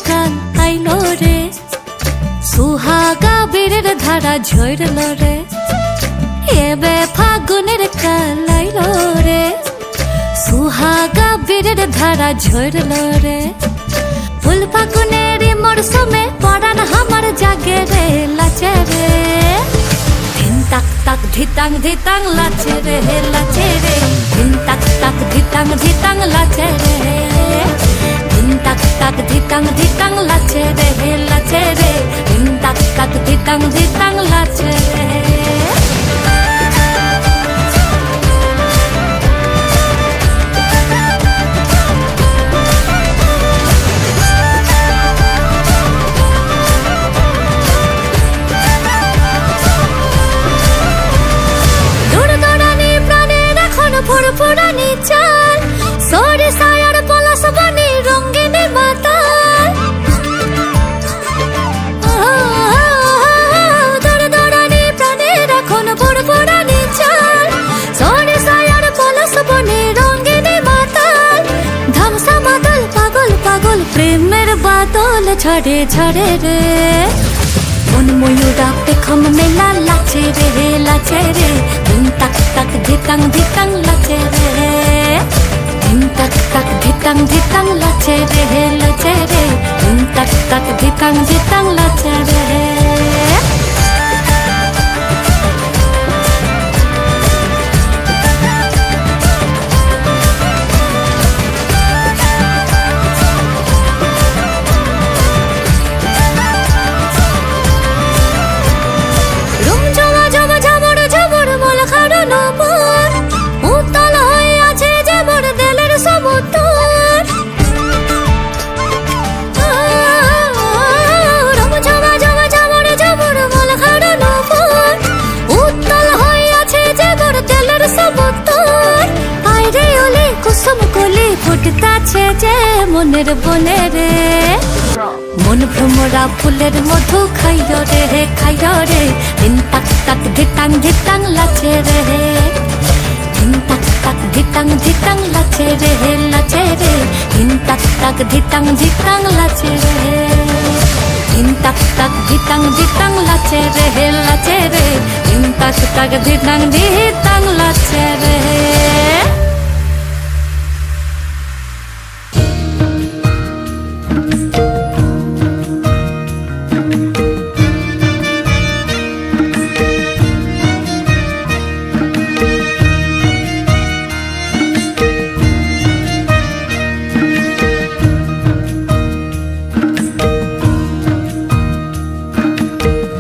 কাল আইলো রে, সুহাগা বীরের ধারা ঝরল রে, এবে ফাগুনের কাল আইলো রে, সুহাগা বীরের ধারা ঝরল রে। ফুল ফাগুনের মরশুমে পরাণ হামার জাগে রে লাচে রে, ধিন তাক তাক ধিতাং ধিতাং লাচে রে লাচে রে, ধিন তাক তাক ধিতাং ধিতাং লাচে রে, ধিন তাক তাক ধিতাং ধিতাং লাচে রে লাচে রে, ধিন তাক তাক ধিতাং ধিতাং লাচে রে। ফুরফুরানি চাল সরিষার পলাশ বনি রঙিন মাতাল, দরদরানি প্রাণের এখন ফুরফুরানি চাল সরিষার পলাশ বনি রঙিন মাতাল, ধামসা মাদল পাগল পাগল প্রেমের বাদল ছড়ে ছড়ে রে, মন ময়ূরা পেখম মেলা লাচে রে লাচে রে, ধিন তাক তাক ধিতাং ধিতাং লাচে রে, ধিন তাক তাক ধিতাং ধিতাং লাচে রে লাচে রে, ধিন তাক তাক ধিতাং ধিতাং লাচে রে। ফুটতাছে যে মনের বনে রে, মন ভ্রমরা ফুলের মধু খাইয় রে খাইয় রে, ধিন তাক তাক ধিতাং ধিতাং লাচে রে, ধিন তাক তাক ধিতাং ধিতাং লাচে রে লাচে রে, ধিন তাক তাক ধিতাং ধিতাং লাচে রে, ধিন তাক তাক ধিতাং ধিতাং লাচে রে লাচে রে, ধিন তাক তাক ধিতাং ধিতাং লাচে রে।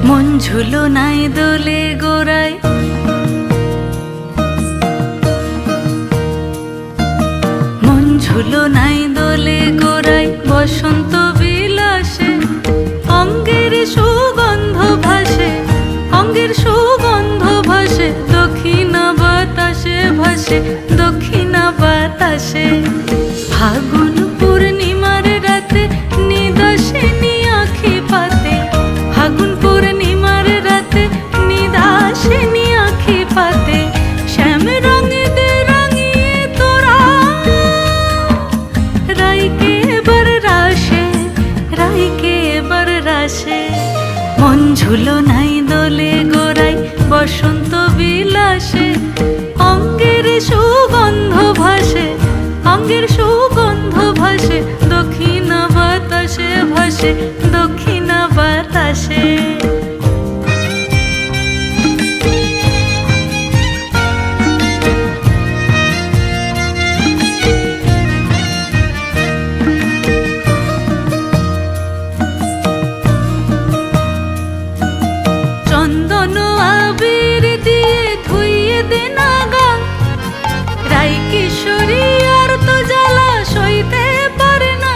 মন ঝুলো নাই দোলে গোড়ায়, মন ঝুলো নাই দোলে গোড়ায়, বসন্ত বিলাসে অঙ্গের সুগন্ধ ভাসে, অঙ্গের সুগন্ধ ভাসে, দক্ষিণা বাতাসে ভাসে দক্ষিণা বাতাসে, ফাগুন পূর্ণিমার রাতে নিদাসিনী আঁখি পাতে, ফাগুন পূর্ণিমার রাতে নিদাসিনী আঁখি পাতে, শ্যাম রঙে দে রাঙিয়ে তোরা রাইকে এবার রাশে, রাইকে এবার রাশে, মন ঝুলো নাই দোলে গোড়ায়, বসন্ত বিলাসে অঙ্গের সুগন্ধ ভাসে, অঙ্গের সুগন্ধ ভাসে, দক্ষিণা বাতাসে ভাসে দক্ষিণা বাতাসে। চন্দন আবির দিয়ে ধুইয়ে দে না গান, রাই কিশোরী আর তো জ্বালা সইতে পারে না,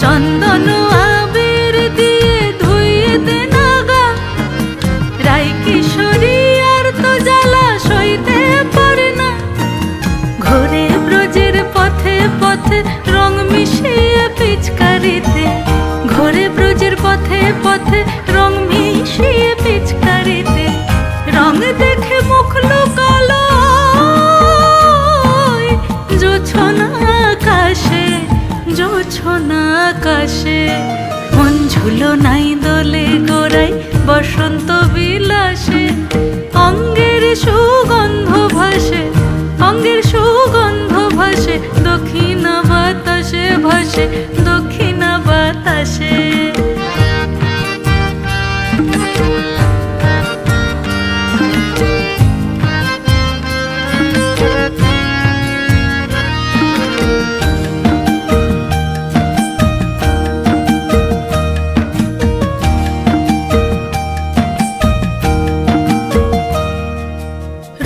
চন্দন আবির জোছনা আকাশে, মন ঝুলো নাই দোলে গোড়ায় বসন্ত বিলাসে। অঙ্গের সুগন্ধ ভাসে, অঙ্গের সুগন্ধ ভাসে, দক্ষিণা বাতাসে ভাসে, দক্ষিণা বাতাসে।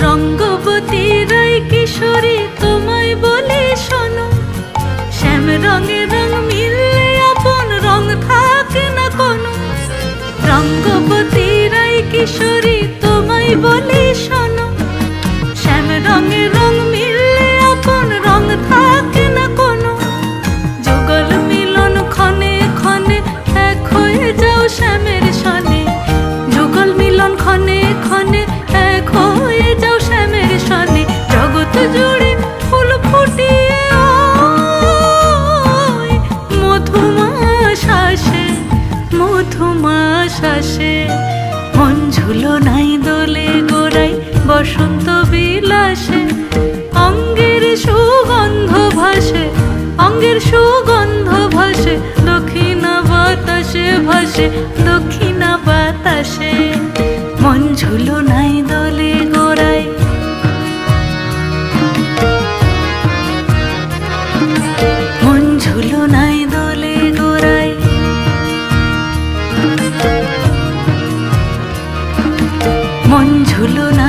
রঙ্গবতী রায় কিশোরী তোমায় বলি শোনো, শ্যাম রঙে রং মিললে আপন রং থাকে না কোনো। রঙ্গবতী রায় কিশোরী তোমায় বলি শোনো, শ্যাম রঙে রং মিললে আপন রং থাকে না কোনো। যুগল মিলন ক্ষণে ক্ষণে এক হয়ে যাও শ্যামের সনে, যুগল মিলন ক্ষণে ক্ষণে এক হয়ে যাও শ্যামের সনে। জগৎ জুড়ে ফুল ফুটিয়ে ওই মধুমাস আসে, মধুমাস আসে। মন ঝুলো নাই দোলে গোড়ায় বসন্ত বিলাসে। অঙ্গের সুগন্ধ ভাসে, অঙ্গের সুগন্ধ ভাসে, দক্ষিণা বাতাসে ভাসে, দক্ষিণা বাতাসে। মন ঝুলো নাই দোলে গোড়ায়, মন ঝুলো নাই দোলে গোড়ায়, মন ঝুলো নাই।